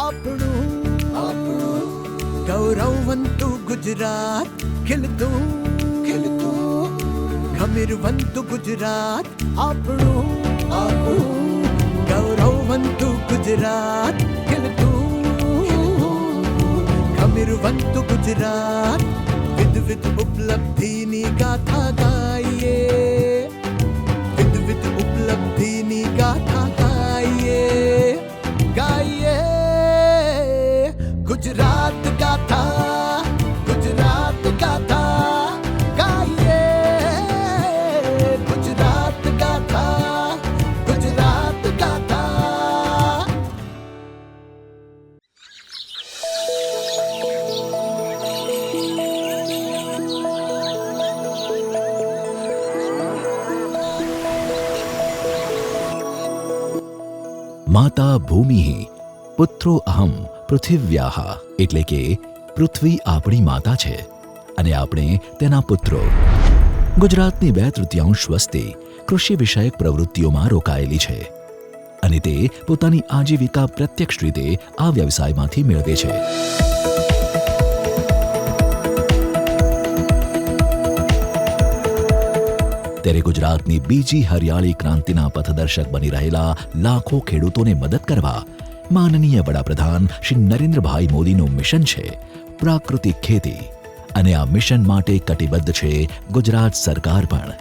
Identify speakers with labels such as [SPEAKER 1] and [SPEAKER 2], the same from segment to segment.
[SPEAKER 1] આપણું ગૌરવવંતું ગુજરાત, ખીલતું ખમીરવંતું ગુજરાત, આપણું ગૌરવવંતું ગુજરાત, ખીલતું ખમીરવંતું ગુજરાત, વિવિધ ઉપલબ્ધિની ગાથા ગાઈએ, વિવિધ ઉપલબ્ધિની ગાથા ગાઈએ, ગાઈએ ગુજરાત ગાથા, ગુજરાત ગાથા ગાઈએ, ગુજરાત ગાથા, ગુજરાત ગાથા.
[SPEAKER 2] માતા ભૂમિ પુત્રો અહમ પૃથિવ્યાહ, એટલે કે પૃથ્વી આપણી માતા છે અને આપણે તેના પુત્રો. ગુજરાતની 2/3 વસ્તી કૃષિ વિષયક પ્રવૃત્તિઓમાં રોકાયેલી છે અને તે પોતાની આજીવિકા પ્રત્યક્ષ રીતે આ વ્યવસાયમાંથી મેળવે છે. ત્યારે ગુજરાતની બીજી હરિયાળી ક્રાંતિના પથદર્શક બની રહેલા લાખો ખેડૂતોને મદદ કરવા માનનીય વડાપ્રધાન શ્રી નરેન્દ્રભાઈ મોદીનું મિશન છે પ્રાકૃતિક ખેતી, અને આ મિશન માટે કટિબદ્ધ છે ગુજરાત સરકાર પણ.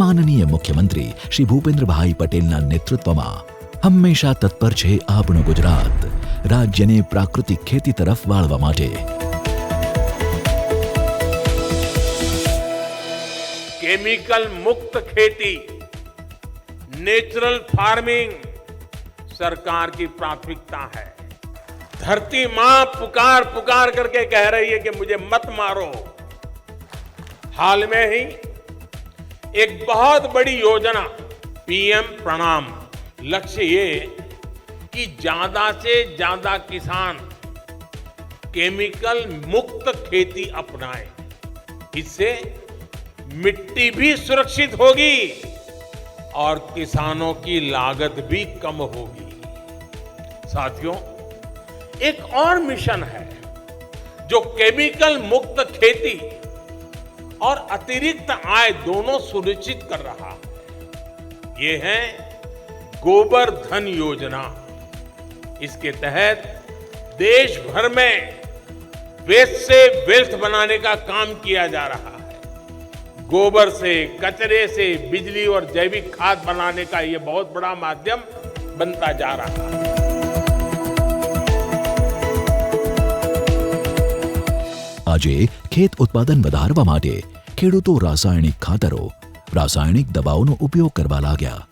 [SPEAKER 2] માનનીય મુખ્યમંત્રી શ્રી ભૂપેન્દ્રભાઈ પટેલના નેતૃત્વમાં હંમેશા તત્પર છે આપણું ગુજરાત રાજ્યને પ્રાકૃતિક ખેતી તરફ વાળવા માટે.
[SPEAKER 3] केमिकल मुक्त खेती, नेचुरल फार्मिंग सरकार की प्राथमिकता है. धरती मां पुकार पुकार करके कह रही है कि मुझे मत मारो. हाल में ही एक बहुत बड़ी योजना पीएम प्रणाम, लक्ष्य ये कि ज्यादा से ज्यादा किसान केमिकल मुक्त खेती अपनाएं. इससे मिट्टी भी सुरक्षित होगी और किसानों की लागत भी कम होगी. साथियों, एक और मिशन है जो केमिकल मुक्त खेती और अतिरिक्त आय दोनों सुनिश्चित कर रहा है. ये है गोबर धन योजना. इसके तहत देश भर में वेस्ट से वेल्थ बनाने का काम किया जा रहा है. गोबर से, कचरे से बिजली और जैविक खाद बनाने का ये बहुत बड़ा माध्यम बनता जा रहा है.
[SPEAKER 2] આજે ખેત ઉત્પાદન વધારવા માટે ખેડૂતો રાસાયણિક ખાતરો, રાસાયણિક દવાઓનો ઉપયોગ કરવા લાગ્યા,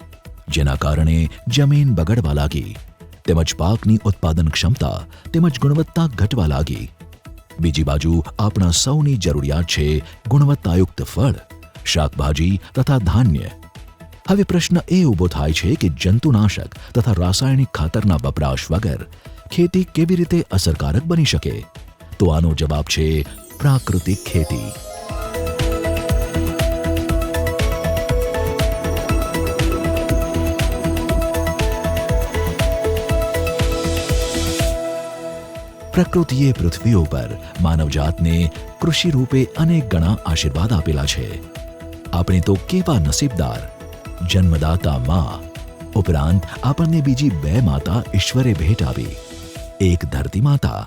[SPEAKER 2] જેના કારણે જમીન બગડવા લાગી તેમજ પાકની ઉત્પાદન ક્ષમતા તેમજ ગુણવત્તા ઘટવા લાગી. બીજી બાજુ આપણા સૌની જરૂરિયાત છે ગુણવત્તાયુક્ત ફળ, શાકભાજી તથા ધાન્ય. હવે પ્રશ્ન એ ઊભો થાય છે કે જંતુનાશક તથા રાસાયણિક ખાતરના વપરાશ વગર ખેતી કેવી રીતે અસરકારક બની શકે? તો આનો જવાબ છે પ્રાકૃતિક ખેતી. પ્રકૃતિએ પૃથ્વી ઉપર માનવજાતને કૃષિ રૂપે અનેક ગણા આશીર્વાદ આપેલા છે. આપણે તો કેવા નસીબદાર! જન્મદાતા માં ઉપરાંત આપણને બીજી 2 માતા ઈશ્વરે ભેટ આપી. એક ધરતી માતા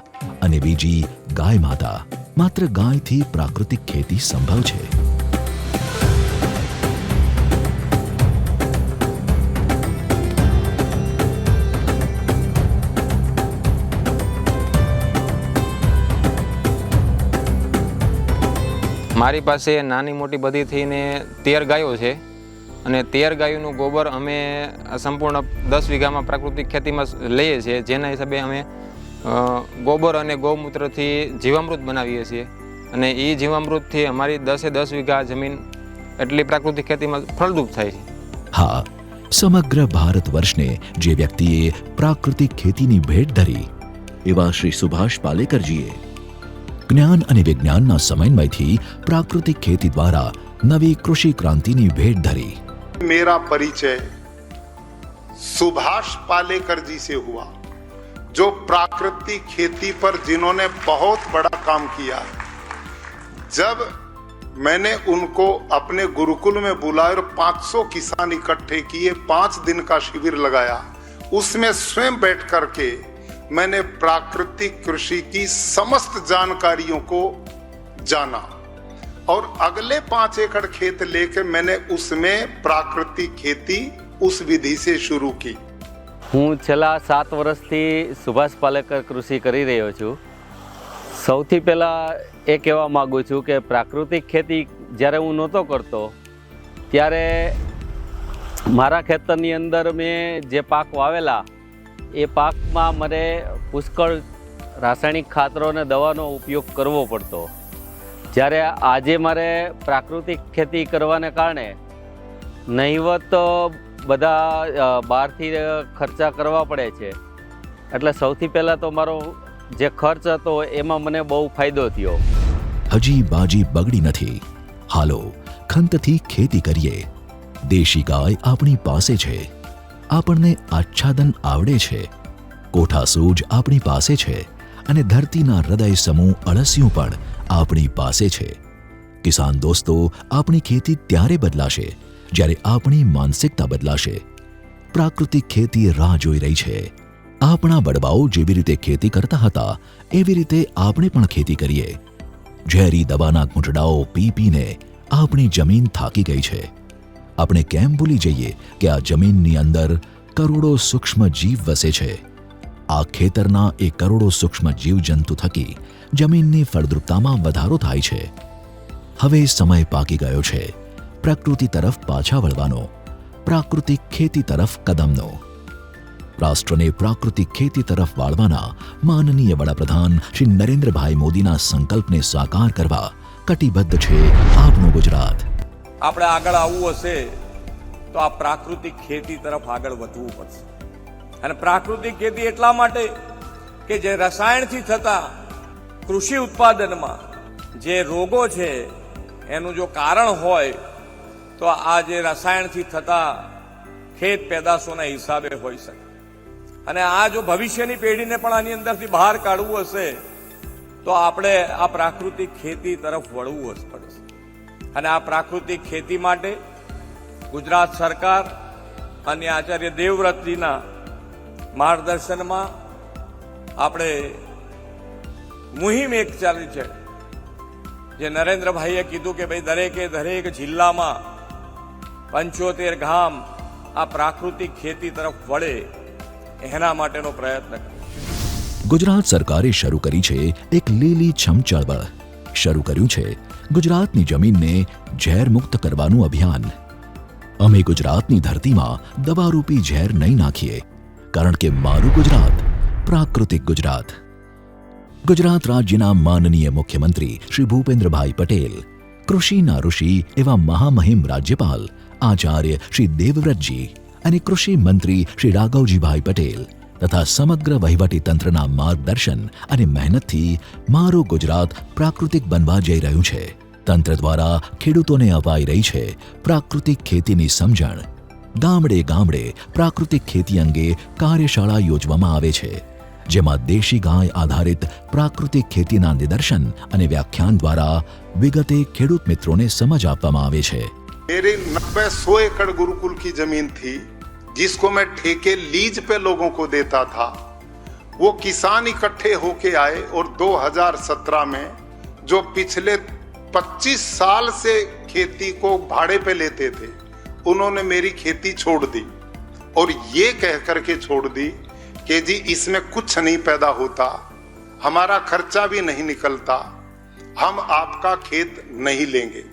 [SPEAKER 2] અને બીજી ગાય માતા. માત્ર ગાયથી પ્રાકૃતિક ખેતી સંભવ છે.
[SPEAKER 4] મારી પાસે નાની મોટી બધી થઈને 13 ગાયો છે અને 13 ગાયોનું ગોબર અમે સંપૂર્ણ 10 વીઘામાં પ્રાકૃતિક ખેતીમાં લઈએ છીએ. જેના હિસાબે અમે ગોબર અને ગૌમૂત્રથી જીવામૃત બનાવીએ છીએ અને એ જીવામૃતથી અમારી 10 વીઘા જમીન એટલી પ્રાકૃતિક ખેતીમાં ફળદ્રુપ થાય છે.
[SPEAKER 2] હા, સમગ્ર ભારત વર્ષને જે વ્યક્તિએ પ્રાકૃતિક ખેતીની ભેટ ધરી એવા શ્રી સુભાષ પાલેકરજીએ જ્ઞાન અને વિજ્ઞાનના સમન્વયથી પ્રાકૃતિક ખેતી દ્વારા નવી કૃષિ ક્રાંતિની ભેટ ધરી.
[SPEAKER 5] मेरा परिचय सुभाष पालेकर जी से हुआ, जो प्राकृतिक खेती पर जिन्होंने बहुत बड़ा काम किया। जब मैंने उनको अपने गुरुकुल में बुलाया और 500 किसान इकट्ठे किए, 5 दिन का शिविर लगाया, उसमें स्वयं बैठ करके मैंने प्राकृतिक कृषि की समस्त जानकारियों को जाना और अगले 5 एकड़ खेत लेकर मैंने उसमें प्राकृतिक खेती उस विधि से शुरू की।
[SPEAKER 6] હું છેલ્લા 7 વર્ષથી સુભાષ પાલેકર કૃષિ કરી રહ્યો છું। સૌથી પહેલાં એ કહેવા માગું છું કે પ્રાકૃતિક ખેતી જ્યારે હું નહોતો કરતો ત્યારે મારા ખેતરની અંદર મેં જે પાક વાવેલા એ પાકમાં મને પુષ્કળ રાસાયણિક ખાતરો અને દવાનો ઉપયોગ કરવો પડતો। જ્યારે આજે મારે પ્રાકૃતિક ખેતી કરવાને કારણે નહીવત બધા બહારથી ખર્ચા કરવા પડે છે, એટલે સૌથી પહેલાં તો મારો જે ખર્ચ હતો એમાં મને બહુ ફાયદો થયો।
[SPEAKER 2] હજી બાજી બગડી નથી, હાલો ખંતથી ખેતી કરીએ। દેશી ગાય આપણી પાસે છે, આપણને આચ્છાદન આવડે છે, કોઠાસૂજ આપણી પાસે છે અને ધરતીના હૃદય સમૂહ અળસિયું પણ આપણી પાસે છે। કિસાન દોસ્તો, આપણી ખેતી ત્યારે બદલાશે જ્યારે આપણી માનસિકતા બદલાશે। પ્રાકૃતિક ખેતી રાહ જોઈ રહી છે। આપણા વડવાઓ જેવી રીતે ખેતી કરતા હતા એવી રીતે આપણે પણ ખેતી કરીએ। ઝેરી દવાના ઘૂંટડાઓ પી પીને આપણી જમીન થાકી ગઈ છે। આપણે કેમ ભૂલી જઈએ કે આ જમીનની અંદર કરોડો સૂક્ષ્મ જીવ વસે છે। આ ખેતરના એ કરોડો સૂક્ષ્મ જીવજંતુ થકી જમીનની ફળદ્રુપતામાં વધારો થાય છે। હવે સમય પાકી ગયો છે પ્રકૃતિ તરફ પાછા વળવાનો, પ્રાકૃતિક ખેતી તરફ કદમનો। રાષ્ટ્રને પ્રાકૃતિક ખેતી તરફ વાળવાના માનનીય વડાપ્રધાન શ્રી નરેન્દ્રભાઈ મોદીના સંકલ્પને સાકાર કરવા કટિબદ્ધ છે આપણું ગુજરાત।
[SPEAKER 7] આપણે આગળ આવવું હશે તો આ પ્રાકૃતિક ખેતી તરફ આગળ વધવું પડશે। અને પ્રાકૃતિક ખેતી એટલા માટે કે જે રસાયણથી થતા કૃષિ ઉત્પાદનમાં જે રોગો છે એનું જો કારણ હોય તો આ જે રસાયણથી થતા ખેત પેદાશોના હિસાબે હોઈ શકે। અને આ જો ભવિષ્યની પેઢીને પણ આની અંદરથી બહાર કાઢવું હશે તો આપણે આ પ્રાકૃતિક ખેતી તરફ વળવું પડશે। અને આ પ્રાકૃતિક ખેતી માટે ગુજરાત સરકાર અને આચાર્ય દેવવ્રતજીના માર્ગદર્શનમાં આપણે મુહિમ એક ચાલી છે, જે નરેન્દ્રભાઈએ કીધું કે ભાઈ દરેક જિલ્લામાં 75 ગામ આ પ્રાકૃતિક ખેતી તરફ વળે, એના માટેનો પ્રયત્ન કર્યો।
[SPEAKER 2] ગુજરાત સરકારે શરૂ કરી છે એક લીલી છમ ચળવળ। શરૂ કર્યું છે ગુજરાતની જમીનને ઝેર મુક્ત કરવાનું અભિયાન। અમે ગુજરાતની ધરતીમાં દવારૂપી ઝેર નહીં નાખીએ, કારણ કે મારું ગુજરાત પ્રાકૃતિક ગુજરાત। ગુજરાત રાજ્યના માનનીય મુખ્યમંત્રી શ્રી ભૂપેન્દ્રભાઈ પટેલ, કૃષિના ઋષિ એવા મહામહિમ રાજ્યપાલ આચાર્ય શ્રી દેવવ્રતજી અને કૃષિ મંત્રી શ્રી રાઘવજીભાઈ પટેલ તથા સમગ્ર વહીવટી તંત્રના માર્ગદર્શન અને મહેનતથી મારું ગુજરાત પ્રાકૃતિક બનવા જઈ રહ્યું છે। તંત્ર દ્વારા ખેડૂતોને અપાઈ રહી છે પ્રાકૃતિક ખેતીની સમજણ। ગામડે ગામડે પ્રાકૃતિક ખેતી અંગે કાર્યશાળા યોજવામાં આવે છે, જેમાં દેશી ગાય આધારિત પ્રાકૃતિક ખેતીના નિદર્શન અને વ્યાખ્યાન દ્વારા વિગતે ખેડૂત મિત્રોને સમજ આપવામાં આવે છે।
[SPEAKER 5] मेरी 90-100 एकड़ गुरुकुल की जमीन थी, जिसको मैं ठेके लीज पे लोगों को देता था। वो किसान इकट्ठे होके आए और 2017 में जो पिछले 25 साल से खेती को भाड़े पे लेते थे, उन्होंने मेरी खेती छोड़ दी और ये कह करके छोड़ दी कि जी इसमें कुछ नहीं पैदा होता, हमारा खर्चा भी नहीं निकलता, हम आपका खेत नहीं लेंगे।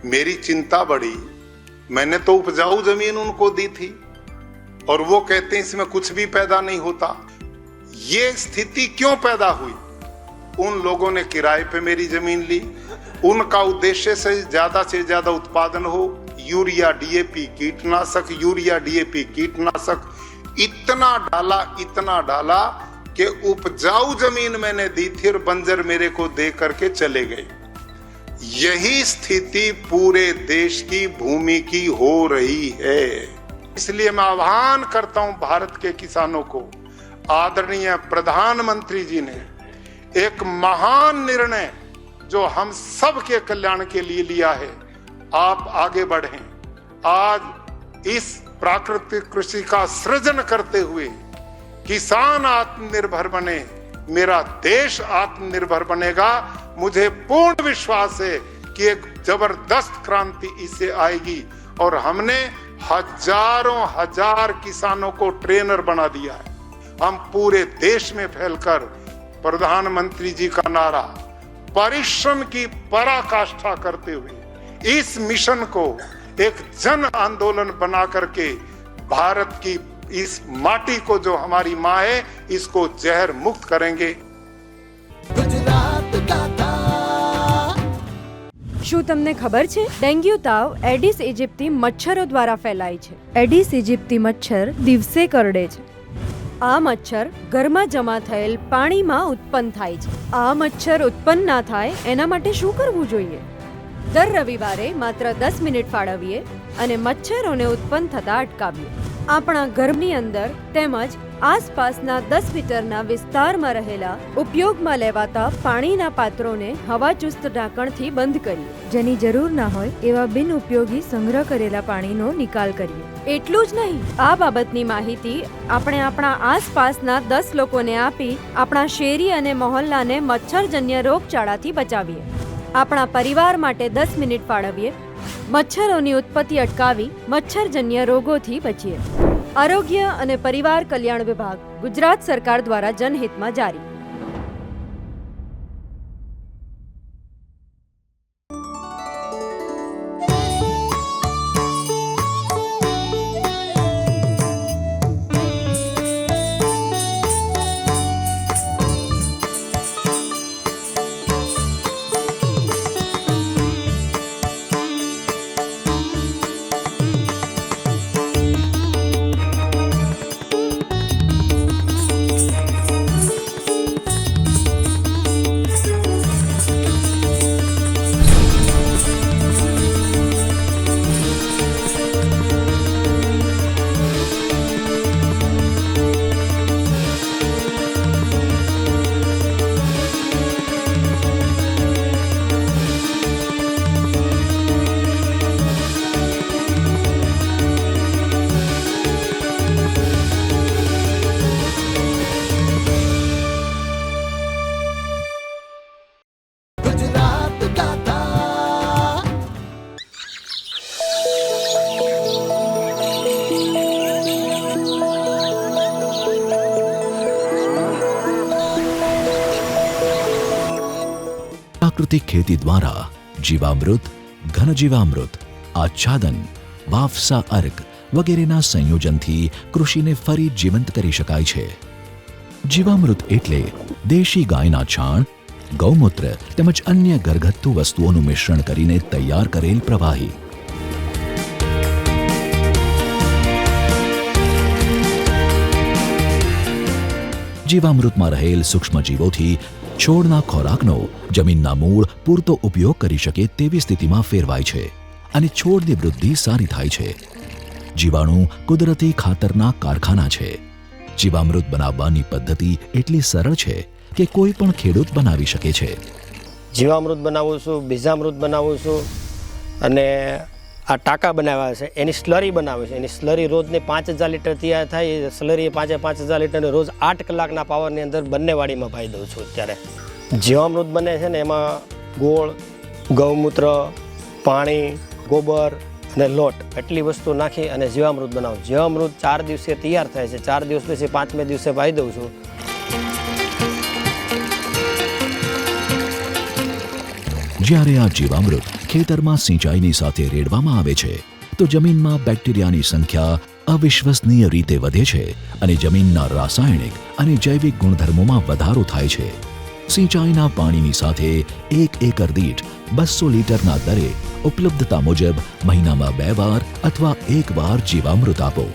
[SPEAKER 5] मेरी चिंता बढ़ी। मैंने तो उपजाऊ जमीन उनको दी थी और वो कहते हैं इसमें कुछ भी पैदा नहीं होता। ये स्थिति क्यों पैदा हुई? उन लोगों ने किराए पे मेरी जमीन ली। उनका उद्देश्य से ज्यादा उत्पादन हो, यूरिया डीएपी कीटनाशक इतना डाला कि उपजाऊ जमीन मैंने दी थी और बंजर मेरे को दे करके चले गए। यही स्थिति पूरे देश की भूमि की हो रही है। इसलिए मैं आह्वान करता हूं भारत के किसानों को, आदरणीय प्रधानमंत्री जी ने एक महान निर्णय जो हम सब के कल्याण के लिए लिया है, आप आगे बढ़ें। आज इस प्राकृतिक कृषि का सृजन करते हुए किसान आत्मनिर्भर बने, मेरा देश आत्मनिर्भर बनेगा। मुझे पूर्ण विश्वास है कि एक जबरदस्त क्रांति इससे आएगी और हमने हजारों हजार किसानों को ट्रेनर बना दिया है। हम पूरे देश में फैलकर प्रधानमंत्री जी का नारा परिश्रम की पराकाष्ठा करते हुए इस मिशन को एक जन आंदोलन बना करके भारत की इस माटी को जो हमारी माँ है, इसको जहर मुक्त करेंगे।
[SPEAKER 1] गुजरात का था।
[SPEAKER 8] શું તમને ખબર છે ડેન્ગ્યુ તાવ એડિસ ઇજિપ્તી મચ્છરો દ્વારા ફેલાય છે. એડિસ ઇજિપ્તી મચ્છર દિવસે કરડે છે. આ મચ્છર ઘરમાં જમા થયેલ પાણીમાં ઉત્પન્ન થાય છે. આ મચ્છર ઉત્પન્ન ના થાય એના માટે શું કરવું જોઈએ? દર રવિવારે માત્ર 10 મિનિટ ફાળવીએ અને મચ્છરોને ઉત્પન્ન થતા અટકાવીએ. આપણા ઘરની અંદર તેમજ આસપાસના 10 મીટરના વિસ્તારમાં રહેલા ઉપયોગમાં લેવાતા પાણીના પાત્રોને હવાચુસ્ત ઢાંકણથી બંધ કરીએ. જેની જરૂર ના હોય એવા બિનઉપયોગી સંગ્રહ કરેલા પાણીનો નિકાલ કરીએ. એટલું જ નહીં, આ બાબતની માહિતી આપણે આપણા આસપાસના 10 લોકોને આપી આપણા શેરી અને મહોલ્લાને મચ્છરજન્ય રોગચાળાથી બચાવીએ. આપણા પરિવાર માટે 10 મિનિટ ફાળવીએ. મચ્છરોની ઉત્પત્તિ અટકાવી મચ્છરજન્ય રોગોથી બચીએ. આરોગ્ય અને પરિવાર કલ્યાણ વિભાગ, ગુજરાત સરકાર દ્વારા જનહિતમાં જારી.
[SPEAKER 1] गुजरात का था।
[SPEAKER 2] પ્રાકૃતિક ખેતી દ્વારા જીવામૃત, ઘનજીવામૃત, આચ્છાદન, વાફસા અર્ક વગેરેના સંયોજનથી કૃષિને ફરી જીવંત કરી શકાય છે. જીવામૃત એટલે દેશી ગાયના છાણ, ગૌમૂત્ર તેમજ અન્ય ઘરગથ્થુ વસ્તુઓનું મિશ્રણ કરીને તૈયાર કરેલ પ્રવાહી. જીવામૃતમાં રહેલ સૂક્ષ્મજીવોથી છોડના ખોરાકનો જમીનના મૂળ પૂરતો ઉપયોગ કરી શકે તેવી સ્થિતિમાં ફેરવાય છે અને છોડની વૃદ્ધિ સારી થાય છે. જીવાણુ કુદરતી ખાતરના કારખાના છે. જીવામૃત બનાવવાની પદ્ધતિ એટલી સરળ છે કે કોઈ પણ ખેડૂત બનાવી શકે છે.
[SPEAKER 9] જીવામૃત બનાવું છું, બીજામૃત બનાવું છું અને આ ટાંકા બનાવ્યા છે, એની સ્લરી બનાવે છે. એની સ્લરી રોજની 5000 લીટર તૈયાર થાય. એ સ્લરી 5000 લીટરને રોજ 8 કલાકના પાવરની અંદર બંને વાડીમાં પાઈ દઉં છું. અત્યારે જીવામૃત બને છે ને એમાં ગોળ, ગૌમૂત્ર, પાણી, ગોબર અને લોટ એટલી વસ્તુ નાખી અને જીવામૃત બનાવું. જીવામૃત 4 દિવસે તૈયાર થાય છે. 4 દિવસ પછી 5મે દિવસે પાઈ દઉં છું.
[SPEAKER 2] જ્યારે આ જીવામૃત ખેતરમાં સિંચાઈની સાથે રેડવામાં આવે છે તો જમીનમાં બેક્ટેરિયાની સંખ્યા અવિશ્વસનીય રીતે વધે છે અને જમીનના રાસાયણિક અને જૈવિક ગુણધર્મોમાં વધારો થાય છે. સિંચાઈના પાણીની સાથે 1 એકર દીઠ 200 લીટરના દરે ઉપલબ્ધતા મુજબ મહિનામાં 2 વાર અથવા 1 વાર જીવામૃત આપો.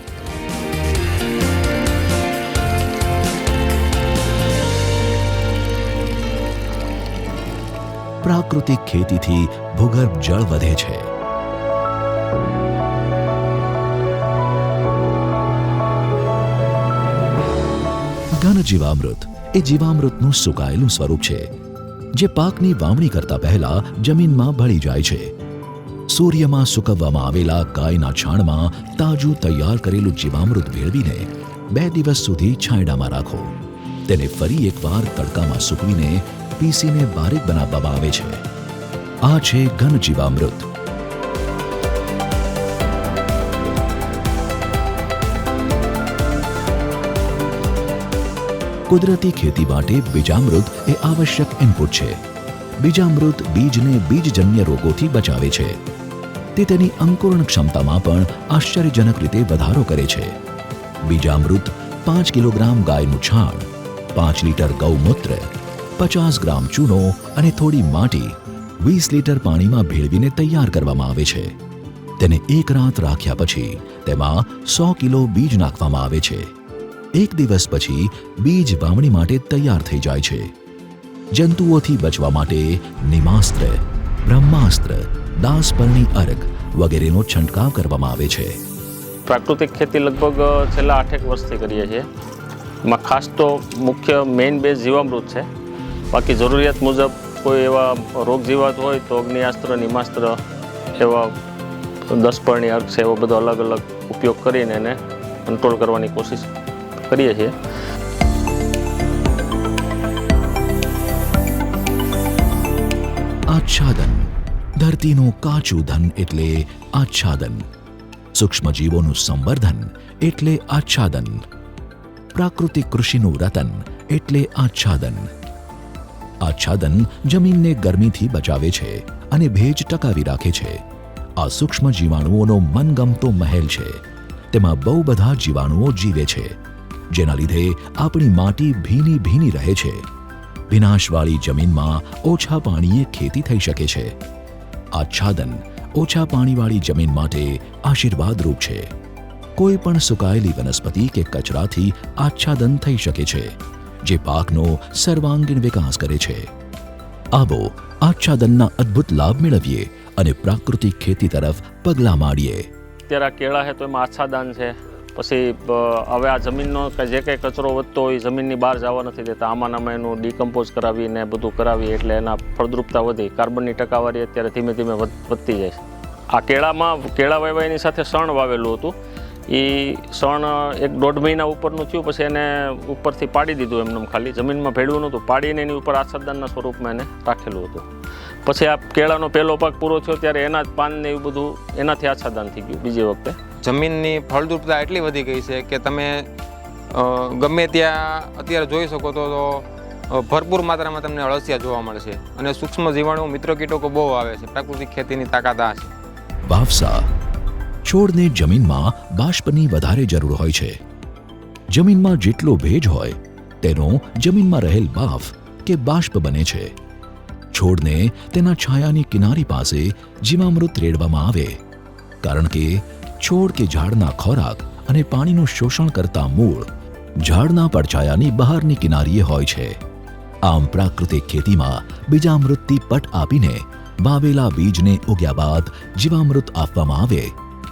[SPEAKER 2] પ્રાકૃતિક ખેતીથી ભૂગર્ભ જળ વધે છે. ઘન જીવામૃત એ જીવામૃતનું સુકાયેલું સ્વરૂપ છે, જે પાકની વાવણી કરતા પહેલા જમીનમાં ભળી જાય છે. સૂર્યમાં સૂકવવામાં આવેલા ગાયના છાણમાં તાજું તૈયાર કરેલું જીવામૃત ભેળવીને 2 દિવસ સુધી છાંયડામાં રાખો. તેને ફરી એકવાર તડકામાં સૂકવીને પીસીને બારીક બનાવવામાં આવે છે. આ છે ઘન જીવામૃત. કુદરતી ખેતી માટે બીજામૃત એ આવશ્યક ઇનપુટ છે. બીજામૃત બીજને બીજજન્ય રોગોથી બચાવે છે. તે તેની અંકુરણ ક્ષમતામાં પણ આશ્ચર્યજનક રીતે વધારો કરે છે. બીજામૃત 5 કિલોગ્રામ ગાયનું છાણ, 5 લીટર ગૌમૂત્ર, 50 ગ્રામ ચૂનો અને થોડી માટી 20 લીટર પાણીમાં ભેળવીને તૈયાર કરવામાં આવે છે. તેને 1 રાત રાખ્યા પછી તેમાં 100 કિલો બીજ નાખવામાં આવે છે. 1 દિવસ પછી બીજ વાવણી માટે તૈયાર થઈ જાય છે. જંતુઓથી બચવા માટે નિમાસ્ત્ર, બ્રહ્માસ્ત્ર, દાસપર્ણી અર્ક વગેરેનો છંટકાવ કરવામાં આવે છે.
[SPEAKER 6] પ્રાકૃતિક ખેતી લગભગ છેલ્લા 8 વર્ષથી કરીએ છીએ. એમાં ખાસ તો મુખ્ય મેઇન બેઝ જીવામૃત છે. બાકી જરૂરિયાત મુજબ કોઈ એવા રોગ જીવાત હોય તો અગ્નિયાસ્ત્ર, નિમાસ્ત્ર એવા 10 પર્ણી અર્ક છે, એવો બધો અલગ અલગ ઉપયોગ કરીને એને કંટ્રોલ કરવાની કોશિશ કરીએ છીએ.
[SPEAKER 2] આચ્છાદન. ધરતીનું કાચું ધન એટલે આચ્છાદન. સૂક્ષ્મજીવોનું સંવર્ધન એટલે આચ્છાદન. પ્રાકૃતિક કૃષિનું રતન એટલે આચ્છાદન. આચ્છાદન જમીનને ગરમીથી બચાવે છે અને ભેજ ટકાવી રાખે છે. આ સૂક્ષ્મ જીવાણુઓનો મનગમતો મહેલ છે. તેમાં બહુ બધા જીવાણુઓ જીવે છે, જેના લીધે આપણી માટી ભીની ભીની રહે છે. વિનાશવાળી જમીનમાં ઓછા પાણીએ ખેતી થઈ શકે છે. આચ્છાદન ઓછા પાણીવાળી જમીન માટે આશીર્વાદરૂપ છે. કોઈ પણ સુકાયેલી વનસ્પતિ કે કચરાથી આચ્છાદન થઈ શકે છે, જે પાકનો સર્વાંગીણ વિકાસ કરે છે. આવો આચ્છાદનના અદ્ભુત લાભ મેળવીએ અને પ્રાકૃતિક ખેતી તરફ પગલાં માંડીએ.
[SPEAKER 6] અત્યારે કેળા છે તો એમાં આચ્છાદન છે. પછી હવે આ જમીનનો જે કંઈ કચરો વધતો હોય જમીનની બહાર જવા નથી દેતા. આમાં એનું ડિકમ્પોઝ કરાવીને બધું કરાવી એટલે એના ફળદ્રુપતા વધી, કાર્બનની ટકાવારી અત્યારે ધીમે ધીમે વધતી જાય છે. આ કેળા વાવ્યાની સાથે શણ વાવેલું હતું. એ શણ 1-1.5 મહિના ઉપરનું થયું, પછી એને ઉપરથી પાડી દીધું. એમને ખાલી જમીનમાં ભેળવું નહોતું, પાડીને એની ઉપર આચ્છાદનના સ્વરૂપમાં એને રાખેલું હતું. પછી આ કેળાનો પહેલો પાક પૂરો થયો ત્યારે એના જ પાનને એવું બધું એનાથી આચ્છાદન થઈ ગયું. બીજી વખતે
[SPEAKER 4] જમીનની ફળદ્રુપતા એટલી વધી ગઈ છે કે તમે ગમે ત્યાં અત્યારે જોઈ શકો તો ભરપૂર માત્રામાં તમને અળસિયા જોવા મળશે અને સૂક્ષ્મ જીવાણુ મિત્ર કીટકો બહુ આવે છે. પ્રાકૃતિક ખેતીની તાકાત આ છે.
[SPEAKER 2] વાવસા. છોડને જમીનમાં બાષ્પની વધારે જરૂર હોય છે. જમીનમાં જેટલો ભેજ હોય તેનો જમીનમાં રહેલ બાફ કે બાષ્પ બને છે. છોડને તેના છાયાની કિનારી પાસે જીવામૃત રેડવામાં આવે, કારણ કે છોડ કે ઝાડના ખોરાક અને પાણીનું શોષણ કરતા મૂળ ઝાડના પડછાયાની બહારની કિનારીએ હોય છે. આમ પ્રાકૃતિક ખેતીમાં બીજામૃતથી પટ આપીને વાવેલા બીજને ઉગ્યા બાદ જીવામૃત આપવામાં આવે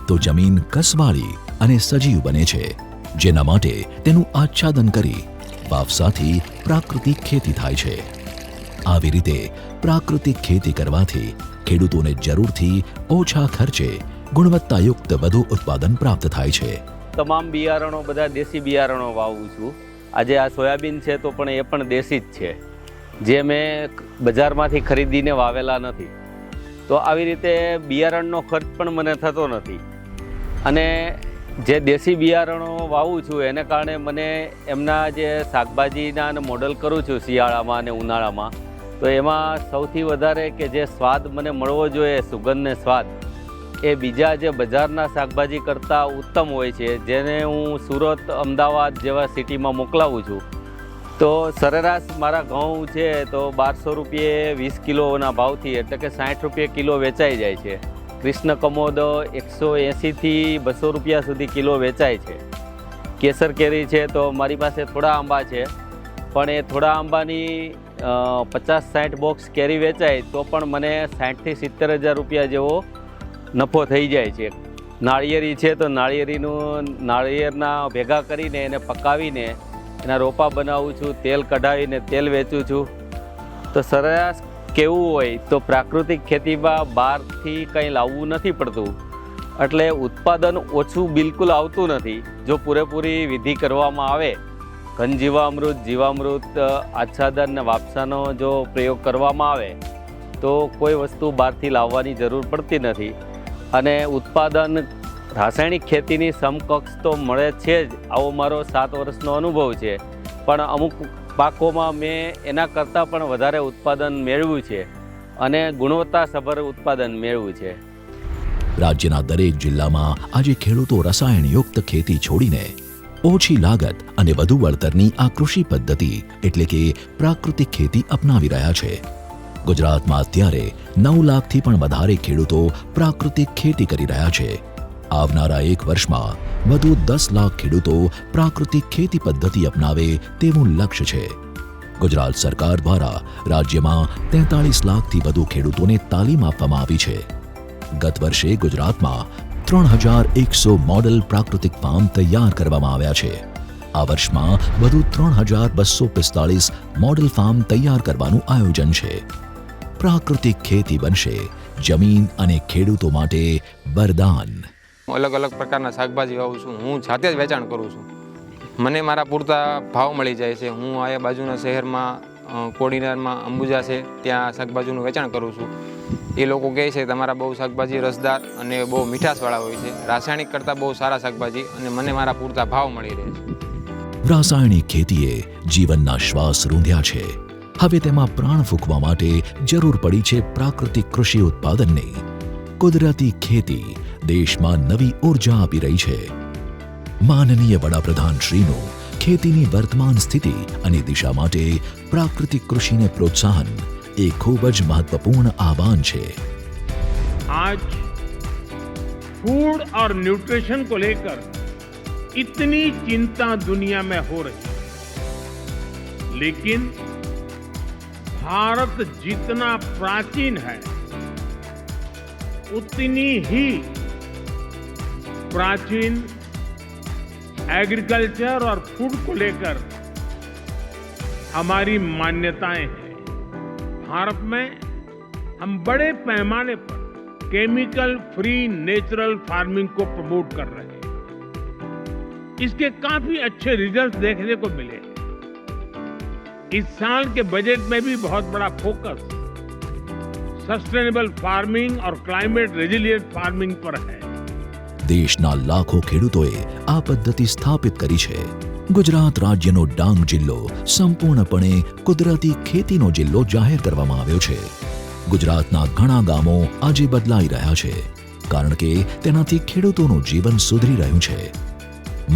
[SPEAKER 2] તો જમીન કસવાળી અને સજીવ બને છે, જેના માટે તેનું આચ્છાદન કરી વાવસાથી પ્રાકૃતિક ખેતી થાય છે. આવી રીતે પ્રાકૃતિક ખેતી કરવાથી ખેડૂતોને જરૂરથી ઓછા ખર્ચે ગુણવત્તાયુક્ત વધુ ઉત્પાદન પ્રાપ્ત થાય છે.
[SPEAKER 6] તમામ બિયારણો બધા દેશી બિયારણો વાવું છું. આજે આ સોયાબીન છે તો પણ એ પણ દેશી જ છે, જે મેં બજારમાંથી ખરીદીને વાવેલા નથી. તો આવી રીતે બિયારણનો ખર્ચ પણ મને થતો નથી. અને જે દેશી બિયારણો વાવું છું એને કારણે મને એમના જે શાકભાજીના અને મોડલ કરું છું શિયાળામાં અને ઉનાળામાં, તો એમાં સૌથી વધારે કે જે સ્વાદ મને મળવો જોઈએ, સુગંધ ને સ્વાદ, એ બીજા જે બજારના શાકભાજી કરતાં ઉત્તમ હોય છે. જેને હું સુરત, અમદાવાદ જેવા સિટીમાં મોકલાવું છું તો સરેરાશ મારા ઘઉં છે તો 1200 રૂપિયે 20 કિલોના ભાવથી, એટલે કે 60 રૂપિયે કિલો વેચાઈ જાય છે. કૃષ્ણ કમોદ 180થી 200 રૂપિયા સુધી કિલો વેચાય છે. કેસર કેરી છે તો મારી પાસે થોડા આંબા છે, પણ એ થોડા આંબાની 50-60 બોક્સ કેરી વેચાય તો પણ મને 60થી 70 હજાર રૂપિયા જેવો નફો થઈ જાય છે. નાળિયેરી છે તો નાળિયેરના ભેગા કરીને એને પકાવીને એના રોપા બનાવું છું, તેલ કઢાવીને તેલ વેચું છું. તો સરેરાશ કેવું હોય તો પ્રાકૃતિક ખેતીમાં બહારથી કંઈ લાવવું નથી પડતું, એટલે ઉત્પાદન ઓછું બિલકુલ આવતું નથી. જો પૂરેપૂરી વિધિ કરવામાં આવે, ઘન જીવામૃત, જીવામૃત, આચ્છાદન ને વાપસાનો જો પ્રયોગ કરવામાં આવે તો કોઈ વસ્તુ બહારથી લાવવાની જરૂર પડતી નથી અને ઉત્પાદન રાસાયણિક ખેતીની સમકક્ષ તો મળે છે જ. આવો મારો 7 વર્ષનો અનુભવ છે, પણ અમુક પાકોમાં મેં એના કરતાં પણ વધારે ઉત્પાદન મેળવ્યું છે અને ગુણવત્તાસભર ઉત્પાદન મેળવ્યું છે.
[SPEAKER 2] રાજ્યના દરેક જિલ્લામાં આજે ખેડૂતો રસાયણયુક્ત ખેતી છોડીને ઓછી લાગત અને વધુ વળતરની આ કૃષિ પદ્ધતિ એટલે કે પ્રાકૃતિક ખેતી અપનાવી રહ્યા છે. ગુજરાતમાં અત્યારે 9 લાખથી પણ વધારે ખેડૂતો પ્રાકૃતિક ખેતી કરી રહ્યા છે. આવનારા 1 વર્ષમાં વધુ 10 લાખ ખેડૂતો પ્રાકૃતિક ખેતી પદ્ધતિ અપનાવે તેવું લક્ષ્ય છે. ગુજરાત સરકાર દ્વારા રાજ્યમાં 43 લાખથી વધુ ખેડૂતોને તાલીમ આપવામાં આવી છે. ગત વર્ષે ગુજરાતમાં 3100 મોડલ પ્રાકૃતિક ફાર્મ તૈયાર કરવામાં આવ્યા છે. આ વર્ષમાં વધુ 3245 મોડલ ફાર્મ તૈયાર કરવાનું આયોજન છે. પ્રાકૃતિક ખેતી બનશે જમીન અને ખેડૂતો માટે વરદાન.
[SPEAKER 4] અલગ અલગ પ્રકારના શાકભાજી વાવું છું, હું જાતે જ વેચાણ કરું છું. મને મારા પૂરતા ભાવ મળી જાય છે. હું આ બાજુના શહેરમાં કોડીનારમાં અંબુજા છે, ત્યાં શાકભાજીનું વેચાણ કરું છું. એ લોકો કહે છે તમારા બહુ શાકભાજી રસદાર અને બહુ મીઠાશવાળા હોય છે, રાસાયણિક કરતાં બહુ સારા શાકભાજી, અને મને મારા પૂરતા ભાવ મળી રહે છે.
[SPEAKER 2] રાસાયણિક ખેતીએ જીવનના શ્વાસ રૂંધ્યા છે. હવે તેમાં પ્રાણ ફૂંકવા માટે જરૂર પડી છે પ્રાકૃતિક કૃષિ ઉત્પાદનની. કુદરતી ખેતી દેશમાં નવી ઉર્જા આપી રહી છે. માનનીય વડાપ્રધાન શ્રીનું ખેતીની વર્તમાન સ્થિતિ અને દિશા માટે પ્રાકૃતિક કૃષિને પ્રોત્સાહન એ ખૂબ જ મહત્વपूर्ण आह्वान છે.
[SPEAKER 3] आज फूड और न्यूट्रिशन को लेकर इतनी चिंता दुनिया में हो रही है, लेकिन भारत जितना प्राचीन है उतनी ही प्राचीन एग्रीकल्चर और फूड को लेकर हमारी मान्यताएं हैं. भारत में हम बड़े पैमाने पर केमिकल फ्री नेचुरल फार्मिंग को प्रमोट कर रहे हैं. इसके काफी अच्छे रिजल्ट देखने को मिले. इस साल के बजट में भी बहुत बड़ा फोकस सस्टेनेबल फार्मिंग और क्लाइमेट रेजिलिएंट फार्मिंग पर है.
[SPEAKER 2] દેશના લાખો ખેડૂતોએ આ પદ્ધતિ સ્થાપિત કરી છે. ગુજરાત રાજ્યનો ડાંગ જિલ્લો સંપૂર્ણપણે કુદરતી ખેતીનો જિલ્લો જાહેર કરવામાં આવ્યો છે. ગુજરાતના ઘણા ગામો આજે બદલાઈ રહ્યા છે, કારણ કે તેનાથી ખેડૂતોનું જીવન સુધરી રહ્યું છે.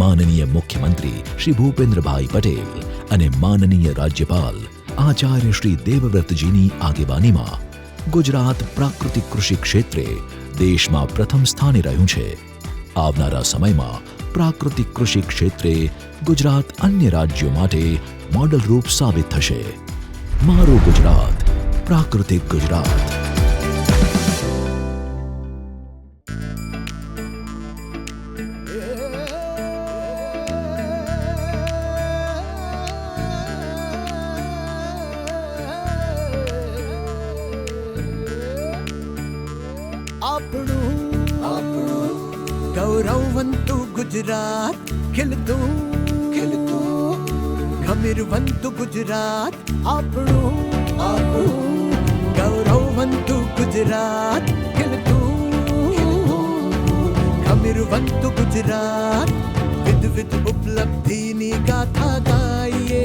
[SPEAKER 2] માનનીય મુખ્યમંત્રી શ્રી ભૂપેન્દ્રભાઈ પટેલ અને માનનીય રાજ્યપાલ આચાર્ય શ્રી દેવવ્રતજીની આગેવાનીમાં ગુજરાત પ્રાકૃતિક કૃષિ ક્ષેત્રે દેશમાં પ્રથમ સ્થાને રહ્યું છે. આવનારા સમયમાં પ્રાકૃતિક કૃષિ ક્ષેત્રે ગુજરાત અન્ય રાજ્યો માટે મોડલ રૂપ સાબિત થશે. મારું ગુજરાત, પ્રાકૃતિક ગુજરાત.
[SPEAKER 1] गौरववंतु गुजरात खिलतु खमीरवंतु गुजरात गौरववंतु गुजरात खिलतु खमीरवंतु गुजरात विध विध उपलब्धिनी गाथा गाइए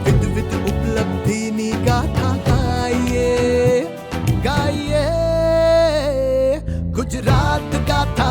[SPEAKER 1] विध विध उपलब्धिनी गाथा गाइए गाइए गुजरात गाथा.